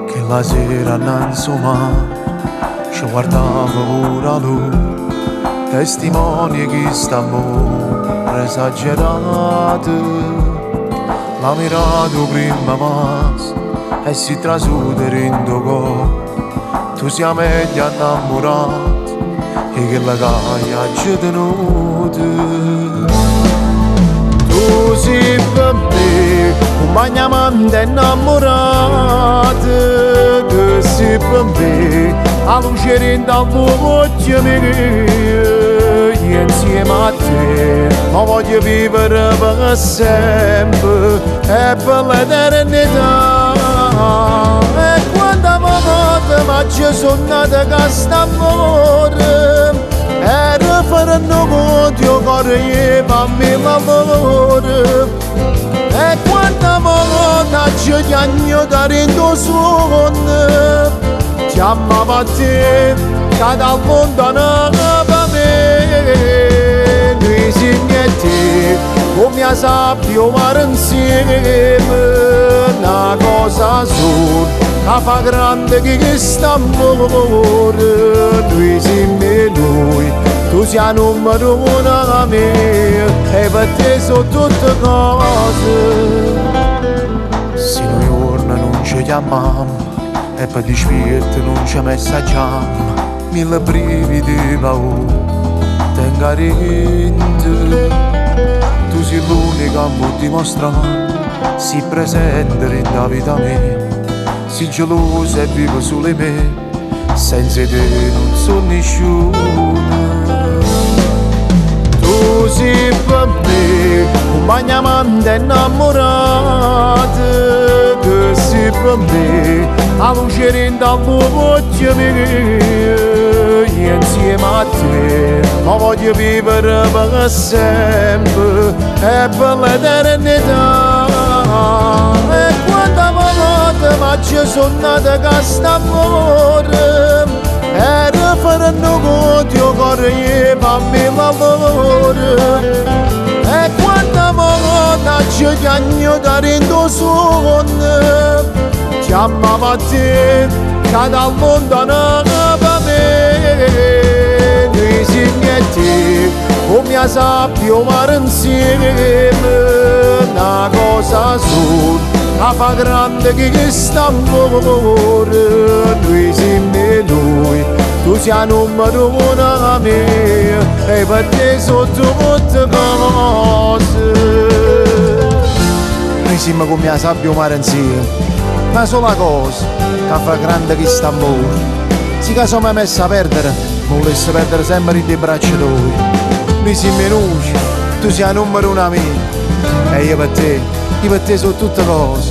Che la sera insomma ci guardava pure lui, testimoni che stiamo esagerati. L'ha mirato prima mas e si trasude rindogo. Tu sei meglio innamorato e che la caia ci tenuto. Tu sei per me un bagnamante innamorato. Tu sei per me la luce dal occhio mio. Insieme a te ma voglio vivere per sempre e per l'eternità. E quando volte ma ci sono nata che st'amore era faranno conto io corre ma mi l'amore. E quando volte ci chiagno da rindo suono ti amavo a te che dal mondo per me. Noi siamo e te come a sabbia mare insieme, una cosa sola che fa grande che quest'amore. Noi siamo e noi, tu sei numero uno da me e per te sono tutte cose. Se noi giorni non ci chiamiamo e per dispetto non ci messaggiamo, mille brividi di paura tenga rinde. Tu sei l'unica che può dimostrare, si presente in la vita mia, si geloso e vivo solo in me, senza te non sono nessuno. Tu sei per me un bagnamante innamorato. Tu sei per me la luce dal occhio mio. Insieme a te ma voglio vivere per sempre e per l'eternità. E quando volte ma ci sono nata che st'amore era faranno conto io corre ma mi l'amore. E quando volte ci chiagno da rindo suono ti amavo a te che dal mondo per me. Noi siamo e te come a sabbia mare insieme, una cosa sola che fa grande che quest'amore. Noi siamo e noi, tu sei numero uno da me e per te sono tutte cose. Noi siamo come a sabbia mare insieme, una sola cosa che fa grande che quest'amore. Si che sono messo a perdere, non volessi perdere sempre in dei bracci tuoi. Noi siamo nuci, tu sei numero uno a me e io per te sono tutte cose.